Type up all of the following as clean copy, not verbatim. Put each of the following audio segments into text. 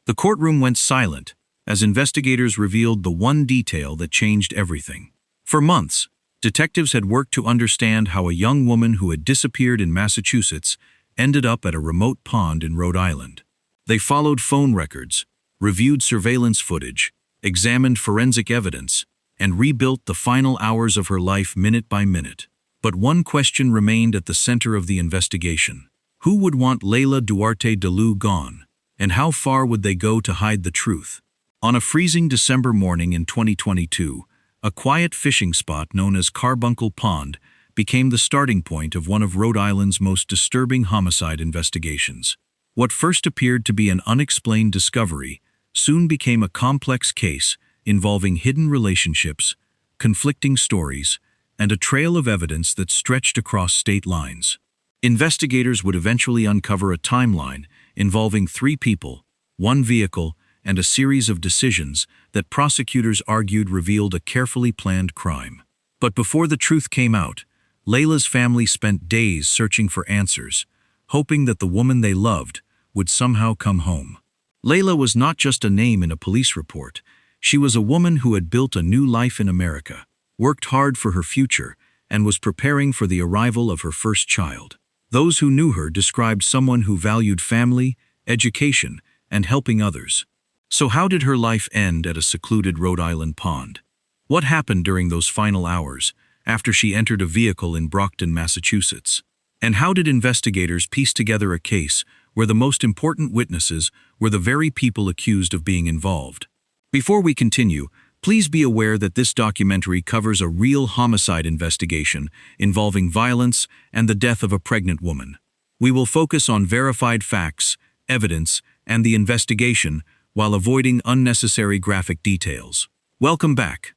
The courtroom went silent as investigators revealed the one detail that changed everything. For months, detectives had worked to understand how a young woman who had disappeared in Massachusetts ended up at a remote pond in Rhode Island. They followed phone records, reviewed surveillance footage, examined forensic evidence, and rebuilt the final hours of her life minute by minute. But one question remained at the center of the investigation. Who would want Leila Duarte Daloo gone, and how far would they go to hide the truth? On a freezing December morning in 2022, a quiet fishing spot known as Carbuncle Pond became the starting point of one of Rhode Island's most disturbing homicide investigations. What first appeared to be an unexplained discovery soon became a complex case involving hidden relationships, conflicting stories, and a trail of evidence that stretched across state lines. Investigators would eventually uncover a timeline involving 3 people, 1 vehicle, and a series of decisions that prosecutors argued revealed a carefully planned crime. But before the truth came out, Leila's family spent days searching for answers, hoping that the woman they loved would somehow come home. Leila was not just a name in a police report. She was a woman who had built a new life in America, worked hard for her future, and was preparing for the arrival of her first child. Those who knew her described someone who valued family, education, and helping others. So how did her life end at a secluded Rhode Island pond? What happened during those final hours, after she entered a vehicle in Brockton, Massachusetts? And how did investigators piece together a case where the most important witnesses were the very people accused of being involved? Before we continue, please be aware that this documentary covers a real homicide investigation involving violence and the death of a pregnant woman. We will focus on verified facts, evidence, and the investigation while avoiding unnecessary graphic details. Welcome back.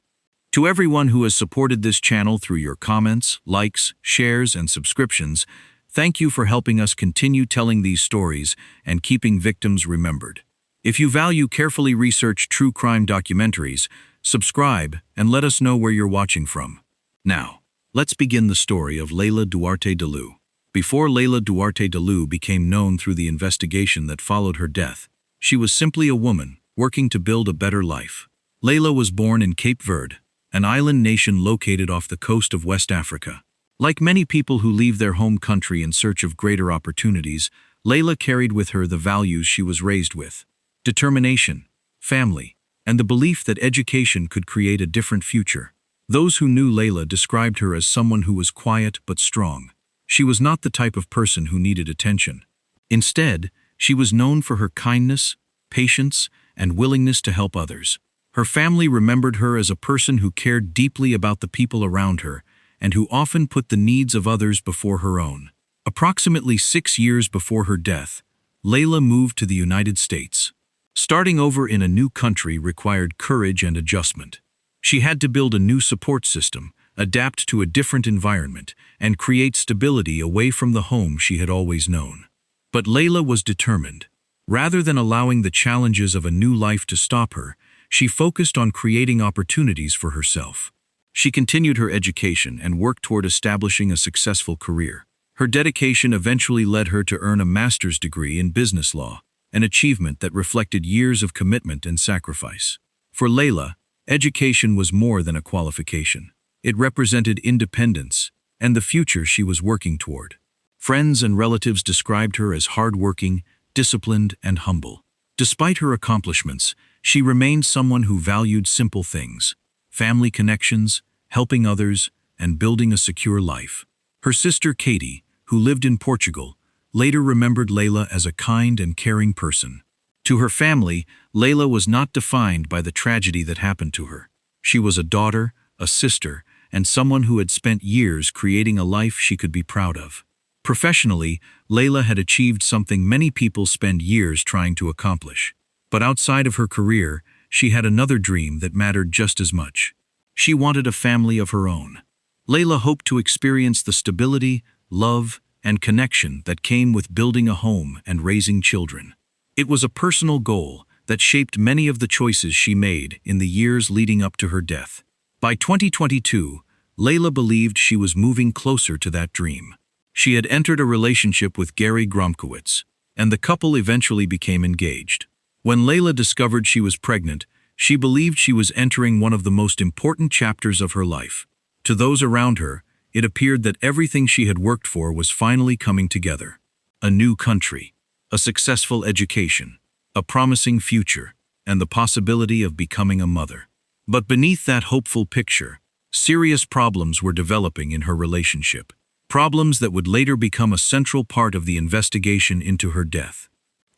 To everyone who has supported this channel through your comments, likes, shares, and subscriptions, thank you for helping us continue telling these stories and keeping victims remembered. If you value carefully researched true crime documentaries, subscribe and let us know where you're watching from. Now, let's begin the story of Leila Duarte Daloo. Before Leila Duarte Daloo became known through the investigation that followed her death, she was simply a woman working to build a better life. Leila was born in Cape Verde, an island nation located off the coast of West Africa. Like many people who leave their home country in search of greater opportunities, Leila carried with her the values she was raised with: determination, family, and the belief that education could create a different future. Those who knew Leila described her as someone who was quiet but strong. She was not the type of person who needed attention. Instead, she was known for her kindness, patience, and willingness to help others. Her family remembered her as a person who cared deeply about the people around her and who often put the needs of others before her own. Approximately 6 years before her death, Leila moved to the United States. Starting over in a new country required courage and adjustment. She had to build a new support system, adapt to a different environment, and create stability away from the home she had always known. But Leila was determined. Rather than allowing the challenges of a new life to stop her, she focused on creating opportunities for herself. She continued her education and worked toward establishing a successful career. Her dedication eventually led her to earn a master's degree in business law, an achievement that reflected years of commitment and sacrifice. For Leila, education was more than a qualification. It represented independence and the future she was working toward. Friends and relatives described her as hardworking, disciplined, and humble. Despite her accomplishments, she remained someone who valued simple things: family connections, helping others, and building a secure life. Her sister Katie, who lived in Portugal, later remembered Leila as a kind and caring person. To her family, Leila was not defined by the tragedy that happened to her. She was a daughter, a sister, and someone who had spent years creating a life she could be proud of. Professionally, Leila had achieved something many people spend years trying to accomplish. But outside of her career, she had another dream that mattered just as much. She wanted a family of her own. Leila hoped to experience the stability, love, and connection that came with building a home and raising children. It was a personal goal that shaped many of the choices she made in the years leading up to her death. By 2022, Leila believed she was moving closer to that dream. She had entered a relationship with Gary Gromkiewicz, and the couple eventually became engaged. When Leila discovered she was pregnant, she believed she was entering one of the most important chapters of her life. To those around her, it appeared that everything she had worked for was finally coming together. A new country, a successful education, a promising future, and the possibility of becoming a mother. But beneath that hopeful picture, serious problems were developing in her relationship. Problems that would later become a central part of the investigation into her death.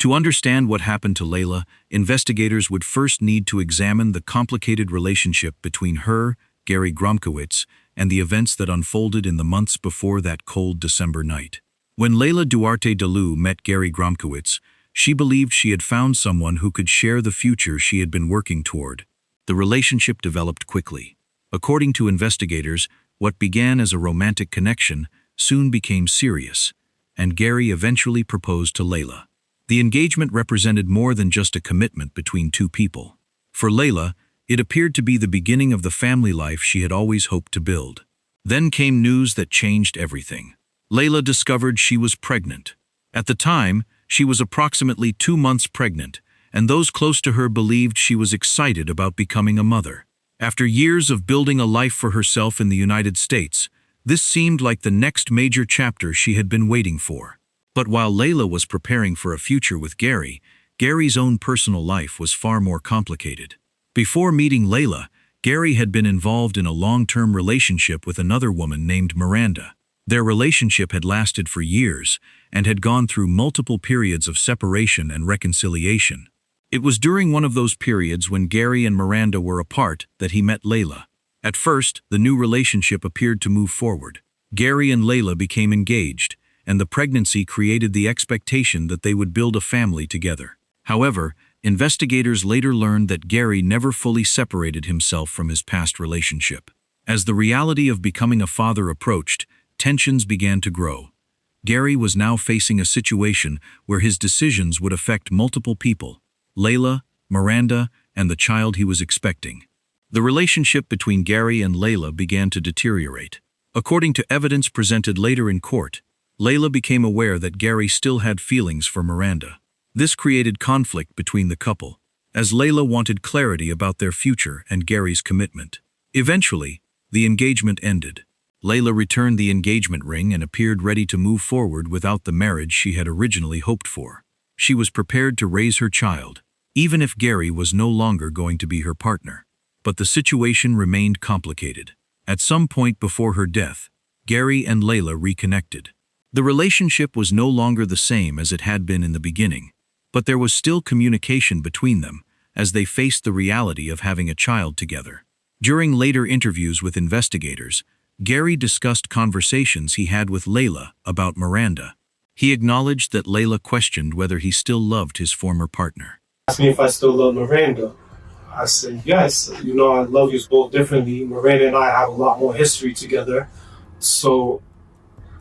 To understand what happened to Leila, investigators would first need to examine the complicated relationship between her, Gary Gromkiewicz, and the events that unfolded in the months before that cold December night. When Leila Duarte Daloo met Gary Gromkiewicz, she believed she had found someone who could share the future she had been working toward. The relationship developed quickly. According to investigators, what began as a romantic connection soon became serious, and Gary eventually proposed to Leila. The engagement represented more than just a commitment between two people. For Leila, it appeared to be the beginning of the family life she had always hoped to build. Then came news that changed everything. Leila discovered she was pregnant. At the time, she was approximately 2 months pregnant, and those close to her believed she was excited about becoming a mother. After years of building a life for herself in the United States, this seemed like the next major chapter she had been waiting for. But while Leila was preparing for a future with Gary, Gary's own personal life was far more complicated. Before meeting Leila, Gary had been involved in a long-term relationship with another woman named Miranda. Their relationship had lasted for years and had gone through multiple periods of separation and reconciliation. It was during one of those periods when Gary and Miranda were apart that he met Leila. At first, the new relationship appeared to move forward. Gary and Leila became engaged, and the pregnancy created the expectation that they would build a family together. However, investigators later learned that Gary never fully separated himself from his past relationship. As the reality of becoming a father approached, tensions began to grow. Gary was now facing a situation where his decisions would affect multiple people: Leila, Miranda, and the child he was expecting. The relationship between Gary and Leila began to deteriorate. According to evidence presented later in court, Leila became aware that Gary still had feelings for Miranda. This created conflict between the couple, as Leila wanted clarity about their future and Gary's commitment. Eventually, the engagement ended. Leila returned the engagement ring and appeared ready to move forward without the marriage she had originally hoped for. She was prepared to raise her child, even if Gary was no longer going to be her partner. But the situation remained complicated. At some point before her death, Gary and Leila reconnected. The relationship was no longer the same as it had been in the beginning, but there was still communication between them as they faced the reality of having a child together. During later interviews with investigators, Gary discussed conversations he had with Leila about Miranda. He acknowledged that Leila questioned whether he still loved his former partner. Asked me if I still love Miranda. I said, yes, I love you both differently. Miranda and I have a lot more history together. So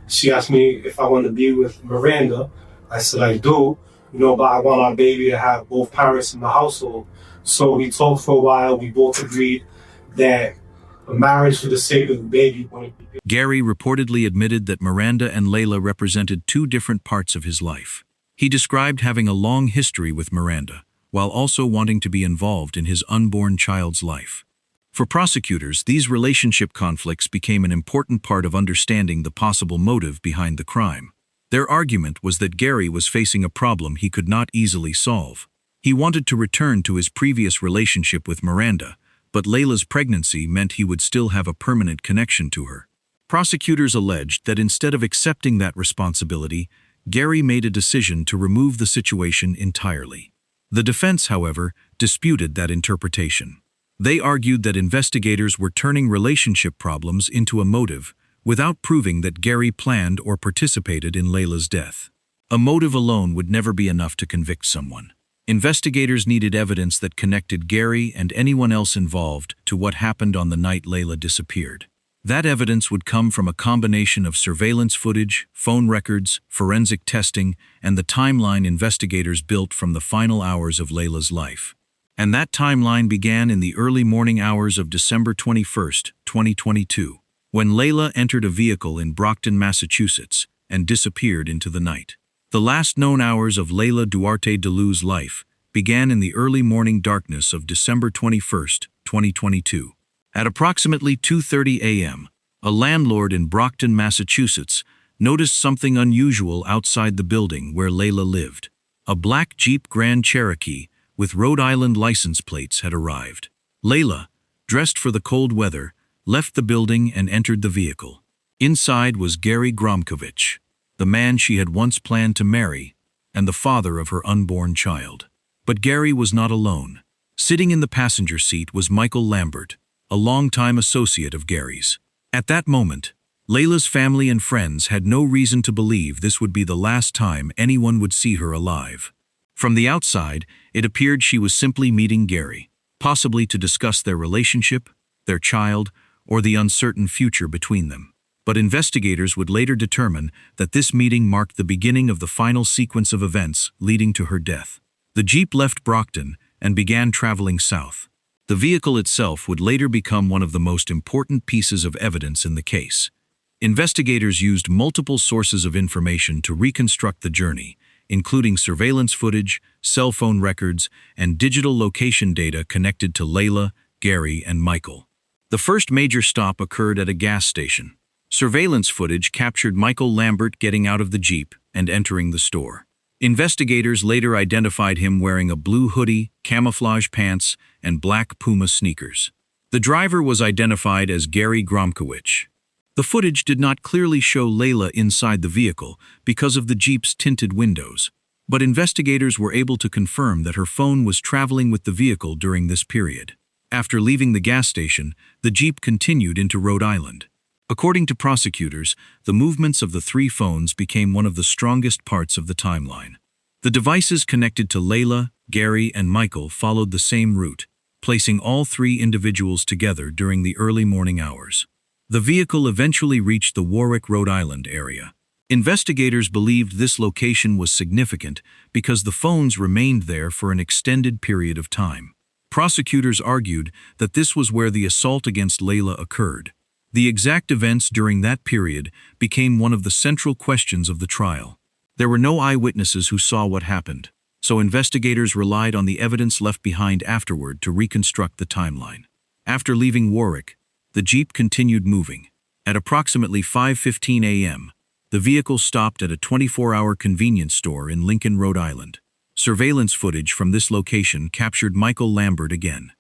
she asked me if I want to be with Miranda. I said, I do, but I want our baby to have both parents in the household. So we talked for a while. We both agreed that a marriage for the sake of the baby wouldn't be good. Gary reportedly admitted that Miranda and Leila represented two different parts of his life. He described having a long history with Miranda, while also wanting to be involved in his unborn child's life. For prosecutors, these relationship conflicts became an important part of understanding the possible motive behind the crime. Their argument was that Gary was facing a problem he could not easily solve. He wanted to return to his previous relationship with Miranda, but Leila's pregnancy meant he would still have a permanent connection to her. Prosecutors alleged that instead of accepting that responsibility, Gary made a decision to remove the situation entirely. The defense, however, disputed that interpretation. They argued that investigators were turning relationship problems into a motive, without proving that Gary planned or participated in Leila's death. A motive alone would never be enough to convict someone. Investigators needed evidence that connected Gary and anyone else involved to what happened on the night Leila disappeared. That evidence would come from a combination of surveillance footage, phone records, forensic testing, and the timeline investigators built from the final hours of Leila's life. And that timeline began in the early morning hours of December 21, 2022, when Leila entered a vehicle in Brockton, Massachusetts, and disappeared into the night. The last known hours of Leila Duarte Daloo's life began in the early morning darkness of December 21st, 2022. At approximately 2:30 a.m., a landlord in Brockton, Massachusetts, noticed something unusual outside the building where Leila lived. A black Jeep Grand Cherokee with Rhode Island license plates had arrived. Leila, dressed for the cold weather, left the building and entered the vehicle. Inside was Gary Gromkiewicz, the man she had once planned to marry, and the father of her unborn child. But Gary was not alone. Sitting in the passenger seat was Michael Lambert, a longtime associate of Gary's. At that moment, Leila's family and friends had no reason to believe this would be the last time anyone would see her alive. From the outside, it appeared she was simply meeting Gary, possibly to discuss their relationship, their child, or the uncertain future between them. But investigators would later determine that this meeting marked the beginning of the final sequence of events leading to her death. The Jeep left Brockton and began traveling south. The vehicle itself would later become one of the most important pieces of evidence in the case. Investigators used multiple sources of information to reconstruct the journey, including surveillance footage, cell phone records, and digital location data connected to Leila, Gary, and Michael. The first major stop occurred at a gas station. Surveillance footage captured Michael Lambert getting out of the Jeep and entering the store. Investigators later identified him wearing a blue hoodie, camouflage pants, and black Puma sneakers. The driver was identified as Gary Gromkiewicz. The footage did not clearly show Leila inside the vehicle because of the Jeep's tinted windows, but investigators were able to confirm that her phone was traveling with the vehicle during this period. After leaving the gas station, the Jeep continued into Rhode Island. According to prosecutors, the movements of the three phones became one of the strongest parts of the timeline. The devices connected to Leila, Gary, and Michael followed the same route, placing all three individuals together during the early morning hours. The vehicle eventually reached the Warwick, Rhode Island area. Investigators believed this location was significant because the phones remained there for an extended period of time. Prosecutors argued that this was where the assault against Leila occurred. The exact events during that period became one of the central questions of the trial. There were no eyewitnesses who saw what happened, so investigators relied on the evidence left behind afterward to reconstruct the timeline. After leaving Warwick, the Jeep continued moving. At approximately 5:15 a.m., the vehicle stopped at a 24-hour convenience store in Lincoln, Rhode Island. Surveillance footage from this location captured Michael Lambert again.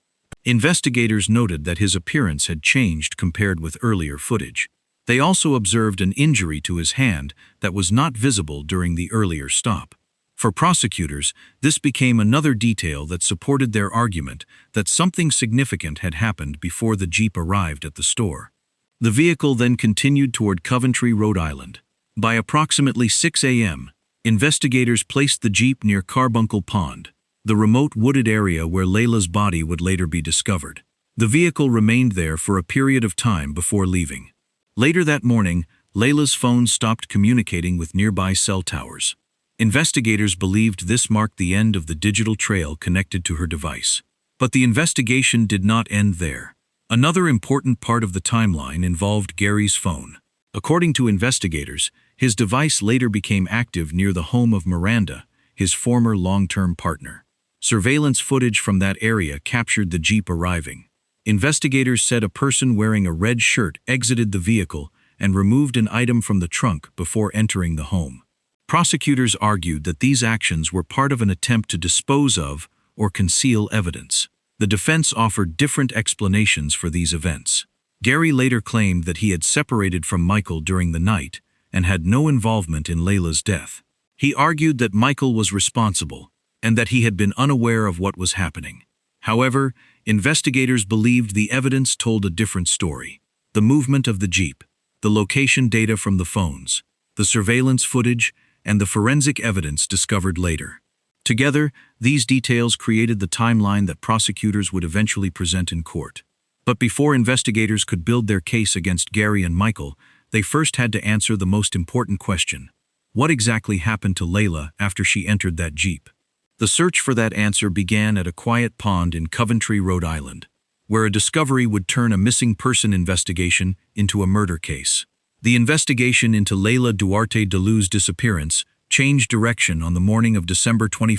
Investigators noted that his appearance had changed compared with earlier footage. They also observed an injury to his hand that was not visible during the earlier stop. For prosecutors, this became another detail that supported their argument that something significant had happened before the Jeep arrived at the store. The vehicle then continued toward Coventry, Rhode Island. By approximately 6 a.m., investigators placed the Jeep near Carbuncle Pond, the remote wooded area where Leila's body would later be discovered. The vehicle remained there for a period of time before leaving. Later that morning, Leila's phone stopped communicating with nearby cell towers. Investigators believed this marked the end of the digital trail connected to her device. But the investigation did not end there. Another important part of the timeline involved Gary's phone. According to investigators, his device later became active near the home of Miranda, his former long-term partner. Surveillance footage from that area captured the Jeep arriving. Investigators said a person wearing a red shirt exited the vehicle and removed an item from the trunk before entering the home. Prosecutors argued that these actions were part of an attempt to dispose of or conceal evidence. The defense offered different explanations for these events. Gary later claimed that he had separated from Michael during the night and had no involvement in Leila's death. He argued that Michael was responsible and that he had been unaware of what was happening. However, investigators believed the evidence told a different story. The movement of the Jeep, the location data from the phones, the surveillance footage, and the forensic evidence discovered later. Together, these details created the timeline that prosecutors would eventually present in court. But before investigators could build their case against Gary and Michael, they first had to answer the most important question. What exactly happened to Leila after she entered that Jeep? The search for that answer began at a quiet pond in Coventry, Rhode Island, where a discovery would turn a missing person investigation into a murder case. The investigation into Leila Duarte Daloo's disappearance changed direction on the morning of December 21,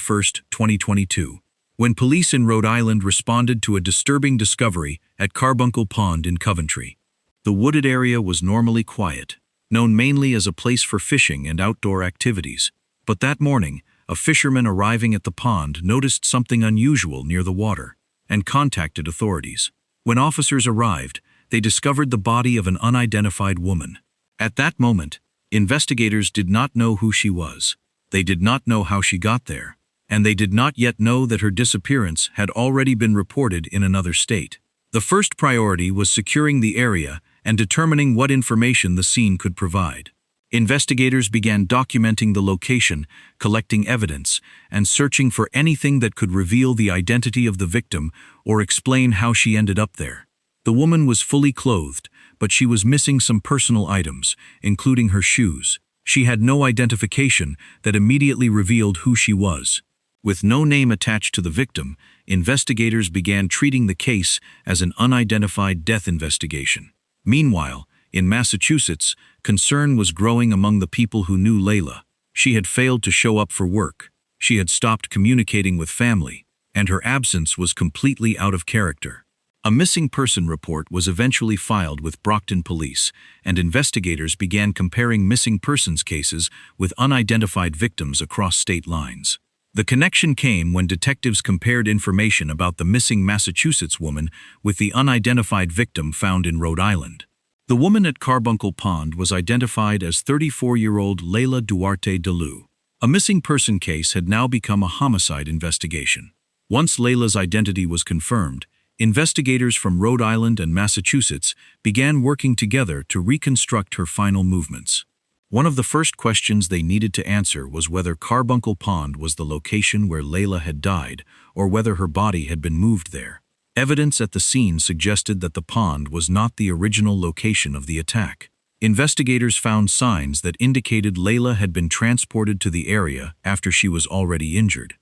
2022. when police in Rhode Island responded to a disturbing discovery at Carbuncle Pond in Coventry. The wooded area was normally quiet, known mainly as a place for fishing and outdoor activities. But that morning, a fisherman arriving at the pond noticed something unusual near the water and contacted authorities. When officers arrived, they discovered the body of an unidentified woman. At that moment, investigators did not know who she was. They did not know how she got there, and they did not yet know that her disappearance had already been reported in another state. The first priority was securing the area and determining what information the scene could provide. Investigators began documenting the location, collecting evidence, and searching for anything that could reveal the identity of the victim or explain how she ended up there. The woman was fully clothed, but she was missing some personal items, including her shoes. She had no identification that immediately revealed who she was. With no name attached to the victim, investigators began treating the case as an unidentified death investigation. Meanwhile, in Massachusetts, concern was growing among the people who knew Leila. She had failed to show up for work, she had stopped communicating with family, and her absence was completely out of character. A missing person report was eventually filed with Brockton Police, and investigators began comparing missing persons cases with unidentified victims across state lines. The connection came when detectives compared information about the missing Massachusetts woman with the unidentified victim found in Rhode Island. The woman at Carbuncle Pond was identified as 34-year-old Leila Duarte Daloo. A missing person case had now become a homicide investigation. Once Leila's identity was confirmed, investigators from Rhode Island and Massachusetts began working together to reconstruct her final movements. One of the first questions they needed to answer was whether Carbuncle Pond was the location where Leila had died or whether her body had been moved there. Evidence at the scene suggested that the pond was not the original location of the attack. Investigators found signs that indicated Leila had been transported to the area after she was already injured.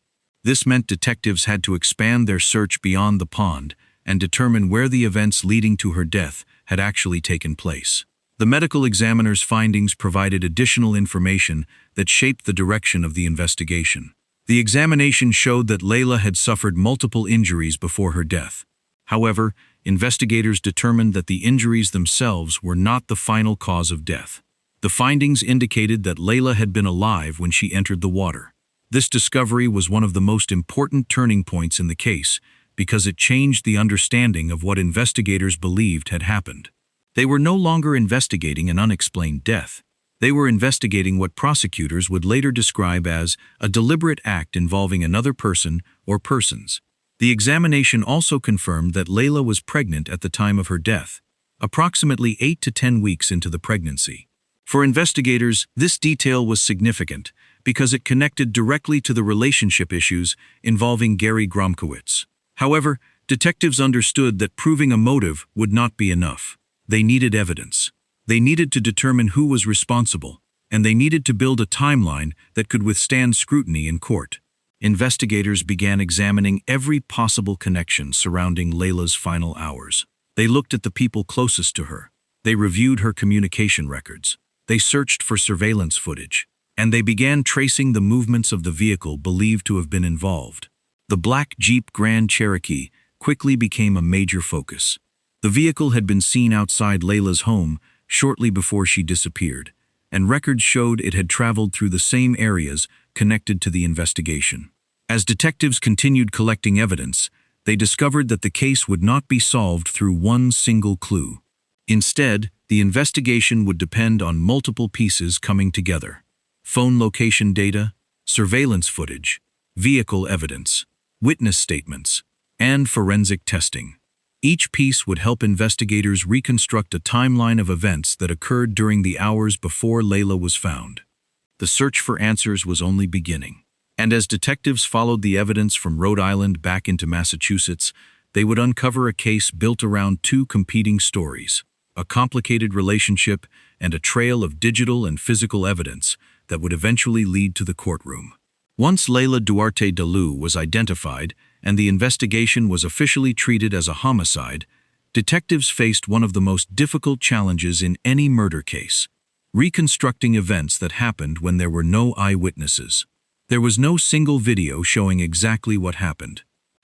This meant detectives had to expand their search beyond the pond and determine where the events leading to her death had actually taken place. The medical examiner's findings provided additional information that shaped the direction of the investigation. The examination showed that Leila had suffered multiple injuries before her death. However, investigators determined that the injuries themselves were not the final cause of death. The findings indicated that Leila had been alive when she entered the water. This discovery was one of the most important turning points in the case because it changed the understanding of what investigators believed had happened. They were no longer investigating an unexplained death. They were investigating what prosecutors would later describe as a deliberate act involving another person or persons. The examination also confirmed that Leila was pregnant at the time of her death, approximately 8 to 10 weeks into the pregnancy. For investigators, this detail was significant because it connected directly to the relationship issues involving Gary Gromkiewicz. However, detectives understood that proving a motive would not be enough. They needed evidence. They needed to determine who was responsible, and they needed to build a timeline that could withstand scrutiny in court. Investigators began examining every possible connection surrounding Leila's final hours. They looked at the people closest to her. They reviewed her communication records. They searched for surveillance footage, and they began tracing the movements of the vehicle believed to have been involved. The black Jeep Grand Cherokee quickly became a major focus. The vehicle had been seen outside Leila's home shortly before she disappeared, and records showed it had traveled through the same areas connected to the investigation. As detectives continued collecting evidence, they discovered that the case would not be solved through one single clue. Instead, the investigation would depend on multiple pieces coming together: phone location data, surveillance footage, vehicle evidence, witness statements, and forensic testing. Each piece would help investigators reconstruct a timeline of events that occurred during the hours before Leila was found. The search for answers was only beginning, and as detectives followed the evidence from Rhode Island back into Massachusetts, they would uncover a case built around two competing stories: a complicated relationship and a trail of digital and physical evidence that would eventually lead to the courtroom. Once Leila Duarte Daloo was identified and the investigation was officially treated as a homicide, detectives faced one of the most difficult challenges in any murder case: reconstructing events that happened when there were no eyewitnesses. There was no single video showing exactly what happened.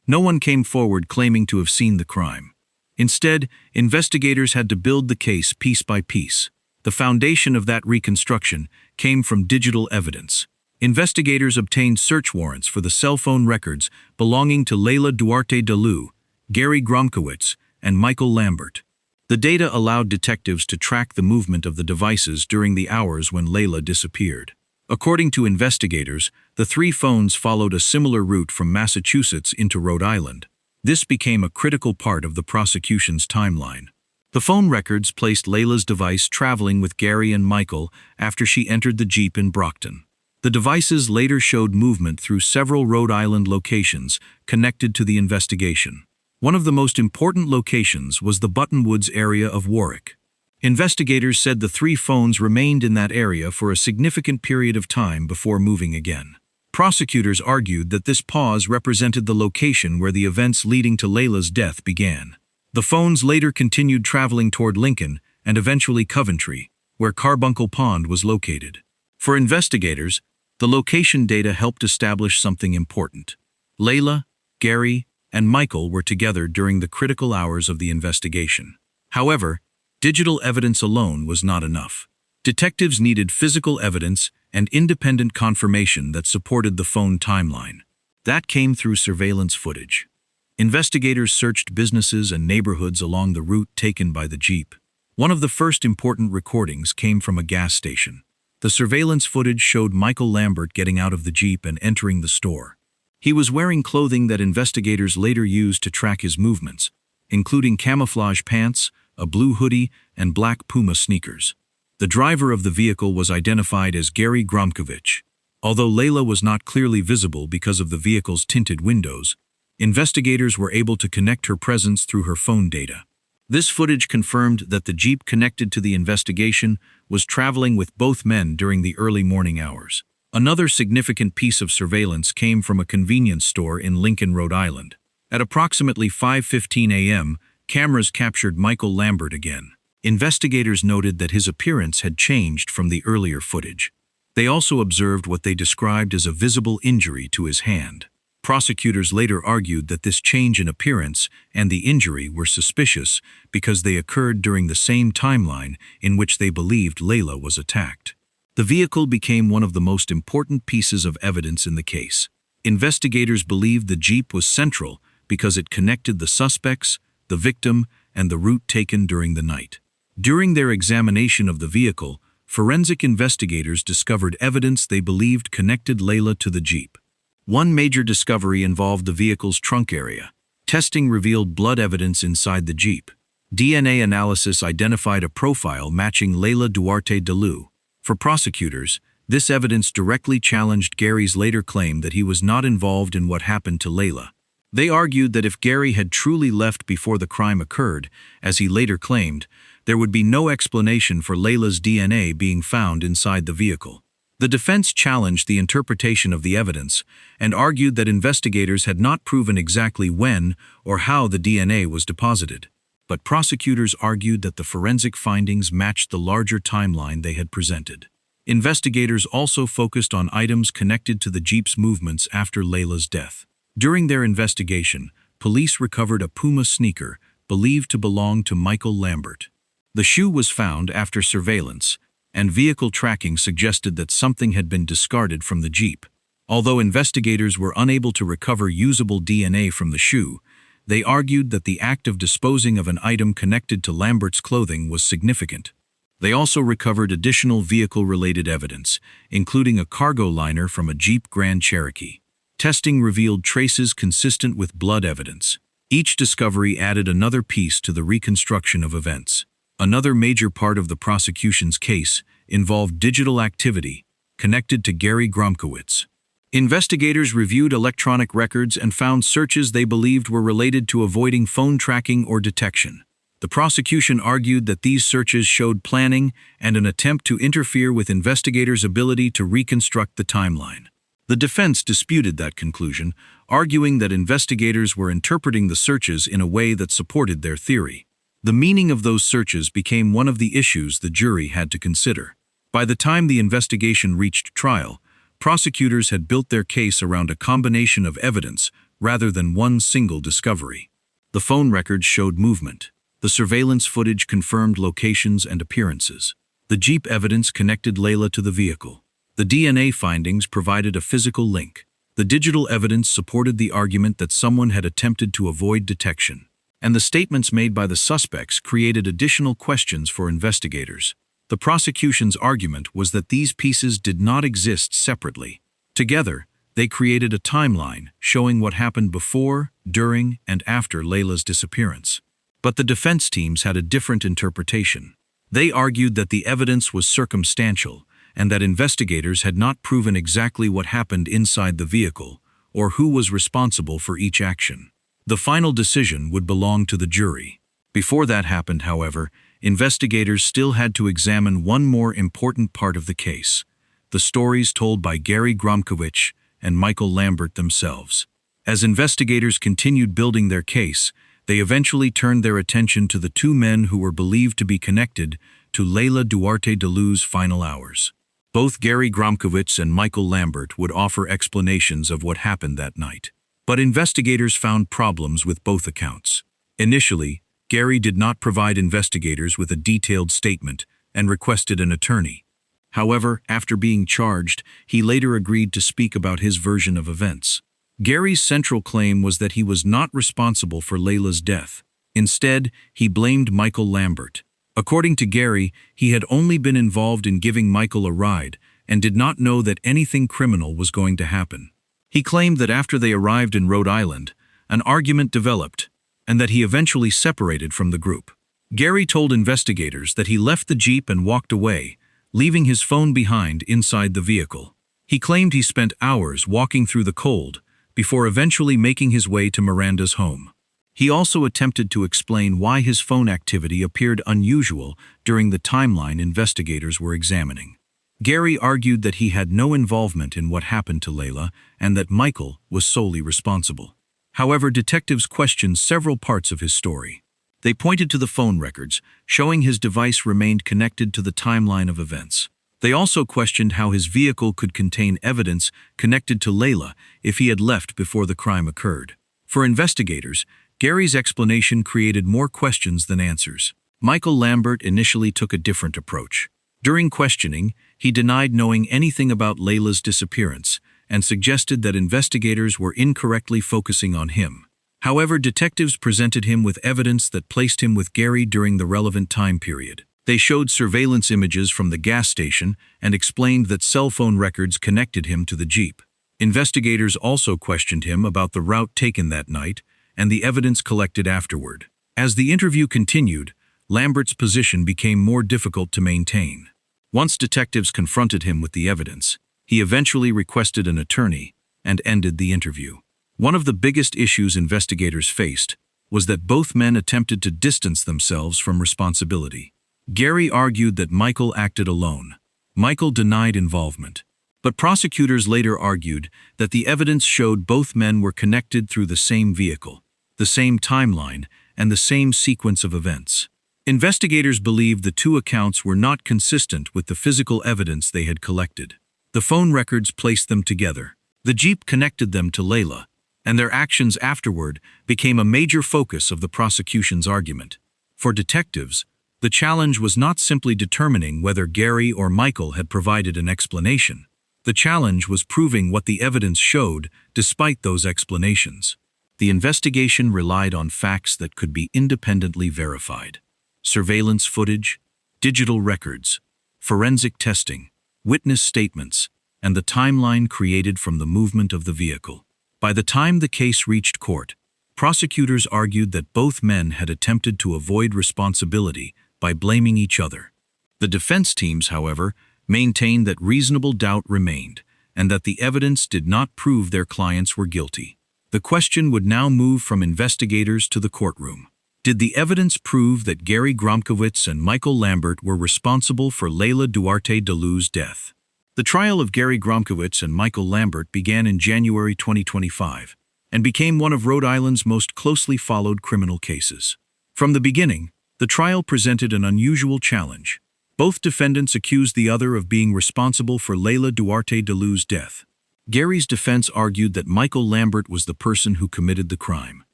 No one came forward claiming to have seen the crime. Instead, investigators had to build the case piece by piece. The foundation of that reconstruction came from digital evidence. Investigators obtained search warrants for the cell phone records belonging to Leila Duarte Daloo, Gary Gromkiewicz, and Michael Lambert. The data allowed detectives to track the movement of the devices during the hours when Leila disappeared. According to investigators, the three phones followed a similar route from Massachusetts into Rhode Island. This became a critical part of the prosecution's timeline. The phone records placed Leila's device traveling with Gary and Michael after she entered the Jeep in Brockton. The devices later showed movement through several Rhode Island locations connected to the investigation. One of the most important locations was the Buttonwoods area of Warwick. Investigators said the three phones remained in that area for a significant period of time before moving again. Prosecutors argued that this pause represented the location where the events leading to Leila's death began. The phones later continued traveling toward Lincoln and eventually Coventry, where Carbuncle Pond was located. For investigators, the location data helped establish something important. Leila, Gary, and Michael were together during the critical hours of the investigation. However, digital evidence alone was not enough. Detectives needed physical evidence and independent confirmation that supported the phone timeline. That came through surveillance footage. Investigators searched businesses and neighborhoods along the route taken by the Jeep. One of the first important recordings came from a gas station. The surveillance footage showed Michael Lambert getting out of the Jeep and entering the store. He was wearing clothing that investigators later used to track his movements, including camouflage pants, a blue hoodie, and black Puma sneakers. The driver of the vehicle was identified as Gary Gromkiewicz. Although Leila was not clearly visible because of the vehicle's tinted windows, investigators were able to connect her presence through her phone data. This footage confirmed that the Jeep connected to the investigation was traveling with both men during the early morning hours. Another significant piece of surveillance came from a convenience store in Lincoln, Rhode Island. At approximately 5:15 a.m., cameras captured Michael Lambert again. Investigators noted that his appearance had changed from the earlier footage. They also observed what they described as a visible injury to his hand. Prosecutors later argued that this change in appearance and the injury were suspicious because they occurred during the same timeline in which they believed Leila was attacked. The vehicle became one of the most important pieces of evidence in the case. Investigators believed the Jeep was central because it connected the suspects, the victim, and the route taken during the night. During their examination of the vehicle, forensic investigators discovered evidence they believed connected Leila to the Jeep. One major discovery involved the vehicle's trunk area. Testing revealed blood evidence inside the Jeep. DNA analysis identified a profile matching Leila Duarte Daloo. For prosecutors, this evidence directly challenged Gary's later claim that he was not involved in what happened to Leila. They argued that if Gary had truly left before the crime occurred, as he later claimed, there would be no explanation for Leila's DNA being found inside the vehicle. The defense challenged the interpretation of the evidence and argued that investigators had not proven exactly when or how the DNA was deposited. But prosecutors argued that the forensic findings matched the larger timeline they had presented. Investigators also focused on items connected to the Jeep's movements after Leila's death. During their investigation, police recovered a Puma sneaker believed to belong to Michael Lambert. The shoe was found after surveillance, and vehicle tracking suggested that something had been discarded from the Jeep. Although investigators were unable to recover usable DNA from the shoe, they argued that the act of disposing of an item connected to Lambert's clothing was significant. They also recovered additional vehicle-related evidence, including a cargo liner from a Jeep Grand Cherokee. Testing revealed traces consistent with blood evidence. Each discovery added another piece to the reconstruction of events. Another major part of the prosecution's case involved digital activity connected to Gary Gromkiewicz. Investigators reviewed electronic records and found searches they believed were related to avoiding phone tracking or detection. The prosecution argued that these searches showed planning and an attempt to interfere with investigators' ability to reconstruct the timeline. The defense disputed that conclusion, arguing that investigators were interpreting the searches in a way that supported their theory. The meaning of those searches became one of the issues the jury had to consider. By the time the investigation reached trial, prosecutors had built their case around a combination of evidence rather than one single discovery. The phone records showed movement. The surveillance footage confirmed locations and appearances. The Jeep evidence connected Leila to the vehicle. The DNA findings provided a physical link. The digital evidence supported the argument that someone had attempted to avoid detection. And the statements made by the suspects created additional questions for investigators. The prosecution's argument was that these pieces did not exist separately. Together, they created a timeline showing what happened before, during, and after Leila's disappearance. But the defense teams had a different interpretation. They argued that the evidence was circumstantial and that investigators had not proven exactly what happened inside the vehicle or who was responsible for each action. The final decision would belong to the jury. Before that happened, however, investigators still had to examine one more important part of the case: the stories told by Gary Gromkiewicz and Michael Lambert themselves. As investigators continued building their case, they eventually turned their attention to the two men who were believed to be connected to Leila Duarte Daloo's final hours. Both Gary Gromkiewicz and Michael Lambert would offer explanations of what happened that night. But investigators found problems with both accounts. Initially, Gary did not provide investigators with a detailed statement and requested an attorney. However, after being charged, he later agreed to speak about his version of events. Gary's central claim was that he was not responsible for Leila's death. Instead, he blamed Michael Lambert. According to Gary, he had only been involved in giving Michael a ride and did not know that anything criminal was going to happen. He claimed that after they arrived in Rhode Island, an argument developed, and that he eventually separated from the group. Gary told investigators that he left the Jeep and walked away, leaving his phone behind inside the vehicle. He claimed he spent hours walking through the cold before eventually making his way to Miranda's home. He also attempted to explain why his phone activity appeared unusual during the timeline investigators were examining. Gary argued that he had no involvement in what happened to Leila and that Michael was solely responsible. However, detectives questioned several parts of his story. They pointed to the phone records, showing his device remained connected to the timeline of events. They also questioned how his vehicle could contain evidence connected to Leila if he had left before the crime occurred. For investigators, Gary's explanation created more questions than answers. Michael Lambert initially took a different approach. During questioning, he denied knowing anything about Leila's disappearance and suggested that investigators were incorrectly focusing on him. However, detectives presented him with evidence that placed him with Gary during the relevant time period. They showed surveillance images from the gas station and explained that cell phone records connected him to the Jeep. Investigators also questioned him about the route taken that night and the evidence collected afterward. As the interview continued, Lambert's position became more difficult to maintain. Once detectives confronted him with the evidence, he eventually requested an attorney and ended the interview. One of the biggest issues investigators faced was that both men attempted to distance themselves from responsibility. Gary argued that Michael acted alone. Michael denied involvement. But prosecutors later argued that the evidence showed both men were connected through the same vehicle, the same timeline, and the same sequence of events. Investigators believed the two accounts were not consistent with the physical evidence they had collected. The phone records placed them together. The Jeep connected them to Leila, and their actions afterward became a major focus of the prosecution's argument. For detectives, the challenge was not simply determining whether Gary or Michael had provided an explanation. The challenge was proving what the evidence showed despite those explanations. The investigation relied on facts that could be independently verified: surveillance footage, digital records, forensic testing, witness statements, and the timeline created from the movement of the vehicle. By the time the case reached court, prosecutors argued that both men had attempted to avoid responsibility by blaming each other. The defense teams, however, maintained that reasonable doubt remained and that the evidence did not prove their clients were guilty. The question would now move from investigators to the courtroom. Did the evidence prove that Gary Gromkiewicz and Michael Lambert were responsible for Leila Duarte Daloo's death? The trial of Gary Gromkiewicz and Michael Lambert began in January 2025 and became one of Rhode Island's most closely followed criminal cases. From the beginning, the trial presented an unusual challenge. Both defendants accused the other of being responsible for Leila Duarte Daloo's death. Gary's defense argued that Michael Lambert was the person who committed the crime.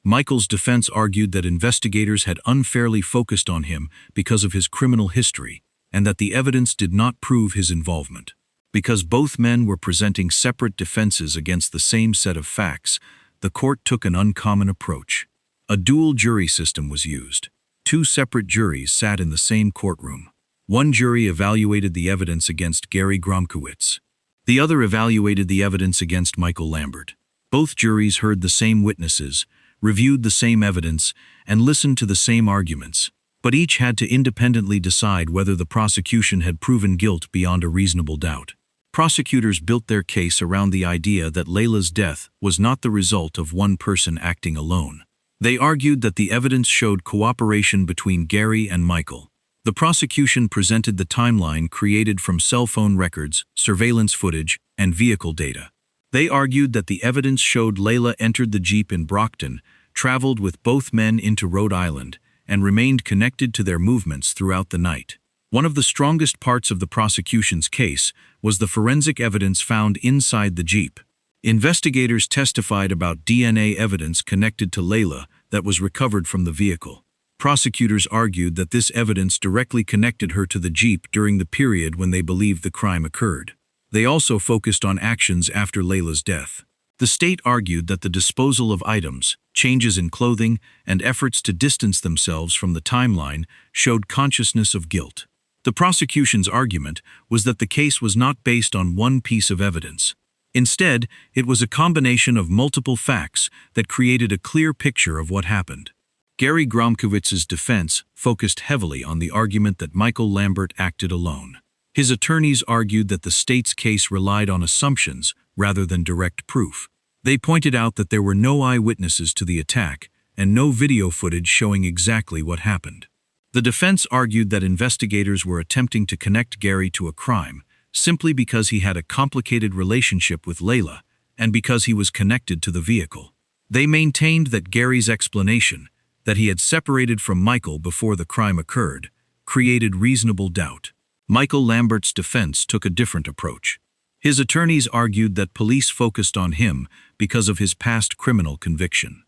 Michael's defense argued that investigators had unfairly focused on him because of his criminal history, and that the evidence did not prove his involvement. Because both men were presenting separate defenses against the same set of facts, the court took an uncommon approach. A dual jury system was used. Two separate juries sat in the same courtroom. One jury evaluated the evidence against Gary Gromkiewicz. The other evaluated the evidence against Michael Lambert. Both juries heard the same witnesses, reviewed the same evidence, and listened to the same arguments, but each had to independently decide whether the prosecution had proven guilt beyond a reasonable doubt. Prosecutors built their case around the idea that Leila's death was not the result of one person acting alone. They argued that the evidence showed cooperation between Gary and Michael. The prosecution presented the timeline created from cell phone records, surveillance footage, and vehicle data. They argued that the evidence showed Leila entered the Jeep in Brockton, traveled with both men into Rhode Island, and remained connected to their movements throughout the night. One of the strongest parts of the prosecution's case was the forensic evidence found inside the Jeep. Investigators testified about DNA evidence connected to Leila that was recovered from the vehicle. Prosecutors argued that this evidence directly connected her to the Jeep during the period when they believed the crime occurred. They also focused on actions after Leila's death. The state argued that the disposal of items, changes in clothing, and efforts to distance themselves from the timeline showed consciousness of guilt. The prosecution's argument was that the case was not based on one piece of evidence. Instead, it was a combination of multiple facts that created a clear picture of what happened. Gary Gromkiewicz's defense focused heavily on the argument that Michael Lambert acted alone. His attorneys argued that the state's case relied on assumptions rather than direct proof. They pointed out that there were no eyewitnesses to the attack and no video footage showing exactly what happened. The defense argued that investigators were attempting to connect Gary to a crime simply because he had a complicated relationship with Leila and because he was connected to the vehicle. They maintained that Gary's explanation, that he had separated from Michael before the crime occurred, created reasonable doubt. Michael Lambert's defense took a different approach. His attorneys argued that police focused on him because of his past criminal conviction.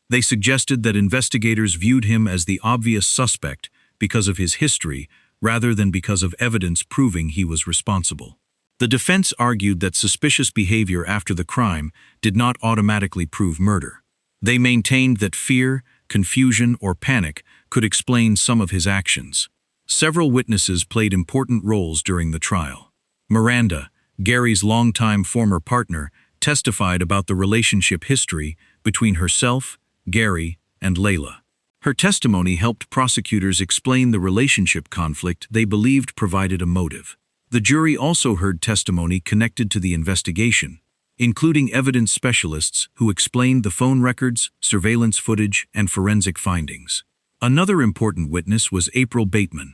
They suggested that investigators viewed him as the obvious suspect because of his history rather than because of evidence proving he was responsible. The defense argued that suspicious behavior after the crime did not automatically prove murder. They maintained that fear, confusion, or panic could explain some of his actions. Several witnesses played important roles during the trial. Miranda, Gary's longtime former partner, testified about the relationship history between herself, Gary, and Leila. Her testimony helped prosecutors explain the relationship conflict they believed provided a motive. The jury also heard testimony connected to the investigation, including evidence specialists who explained the phone records, surveillance footage, and forensic findings. Another important witness was April Bateman.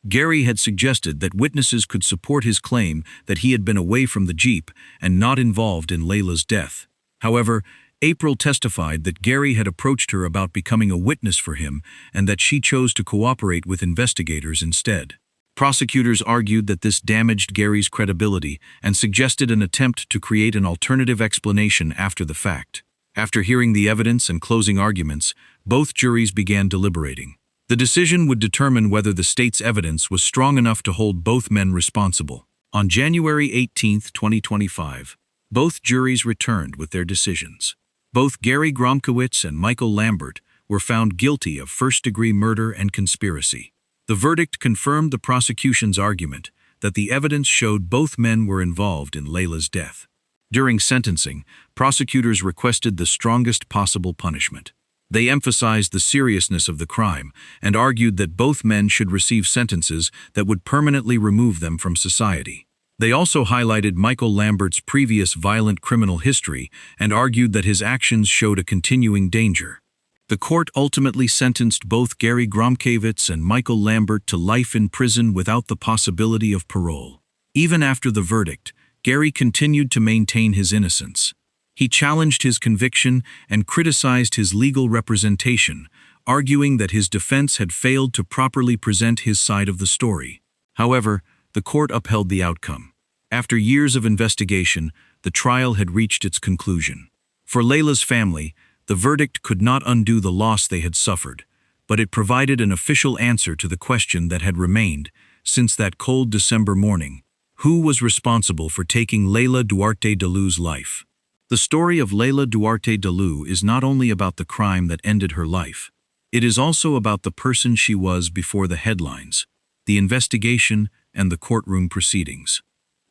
Gary had suggested that witnesses could support his claim that he had been away from the Jeep and not involved in Leila's death. However, April testified that Gary had approached her about becoming a witness for him and that she chose to cooperate with investigators instead. Prosecutors argued that this damaged Gary's credibility and suggested an attempt to create an alternative explanation after the fact. After hearing the evidence and closing arguments, both juries began deliberating. The decision would determine whether the state's evidence was strong enough to hold both men responsible. On January 18, 2025, both juries returned with their decisions. Both Gary Gromkiewicz and Michael Lambert were found guilty of first-degree murder and conspiracy. The verdict confirmed the prosecution's argument that the evidence showed both men were involved in Leila's death. During sentencing, prosecutors requested the strongest possible punishment. They emphasized the seriousness of the crime and argued that both men should receive sentences that would permanently remove them from society. They also highlighted Michael Lambert's previous violent criminal history and argued that his actions showed a continuing danger. The court ultimately sentenced both Gary Gromkiewicz and Michael Lambert to life in prison without the possibility of parole. Even after the verdict, Gary continued to maintain his innocence. He challenged his conviction and criticized his legal representation, arguing that his defense had failed to properly present his side of the story. However, the court upheld the outcome. After years of investigation, the trial had reached its conclusion. For Leila's family, the verdict could not undo the loss they had suffered, but it provided an official answer to the question that had remained since that cold December morning: who was responsible for taking Leila Duarte Daloo's life? The story of Leila Duarte Daloo is not only about the crime that ended her life. It is also about the person she was before the headlines, the investigation, and the courtroom proceedings.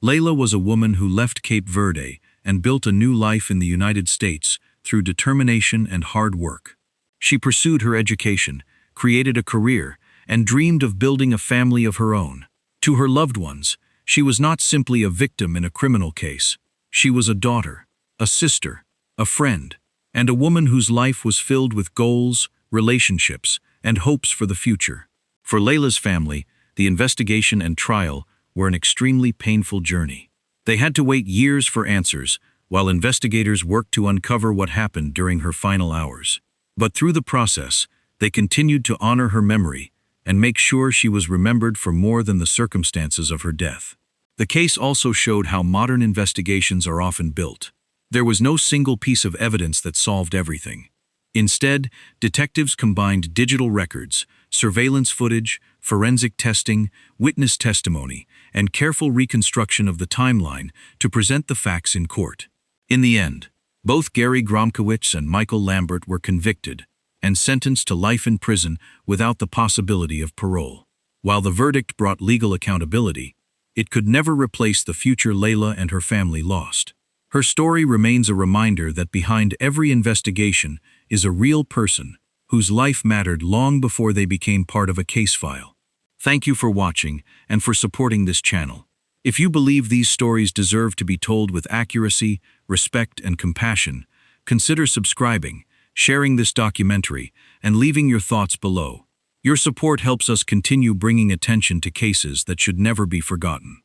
Leila was a woman who left Cape Verde and built a new life in the United States through determination and hard work. She pursued her education, created a career, and dreamed of building a family of her own. To her loved ones, she was not simply a victim in a criminal case. She was a daughter, a sister, a friend, and a woman whose life was filled with goals, relationships, and hopes for the future. For Leila's family, the investigation and trial were an extremely painful journey. They had to wait years for answers, while investigators worked to uncover what happened during her final hours. But through the process, they continued to honor her memory and make sure she was remembered for more than the circumstances of her death. The case also showed how modern investigations are often built. There was no single piece of evidence that solved everything. Instead, detectives combined digital records, surveillance footage, forensic testing, witness testimony, and careful reconstruction of the timeline to present the facts in court. In the end, both Gary Gromkiewicz and Michael Lambert were convicted and sentenced to life in prison without the possibility of parole. While the verdict brought legal accountability, it could never replace the future Leila and her family lost. Her story remains a reminder that behind every investigation is a real person whose life mattered long before they became part of a case file. Thank you for watching and for supporting this channel. If you believe these stories deserve to be told with accuracy, respect, and compassion, consider subscribing, sharing this documentary, and leaving your thoughts below. Your support helps us continue bringing attention to cases that should never be forgotten.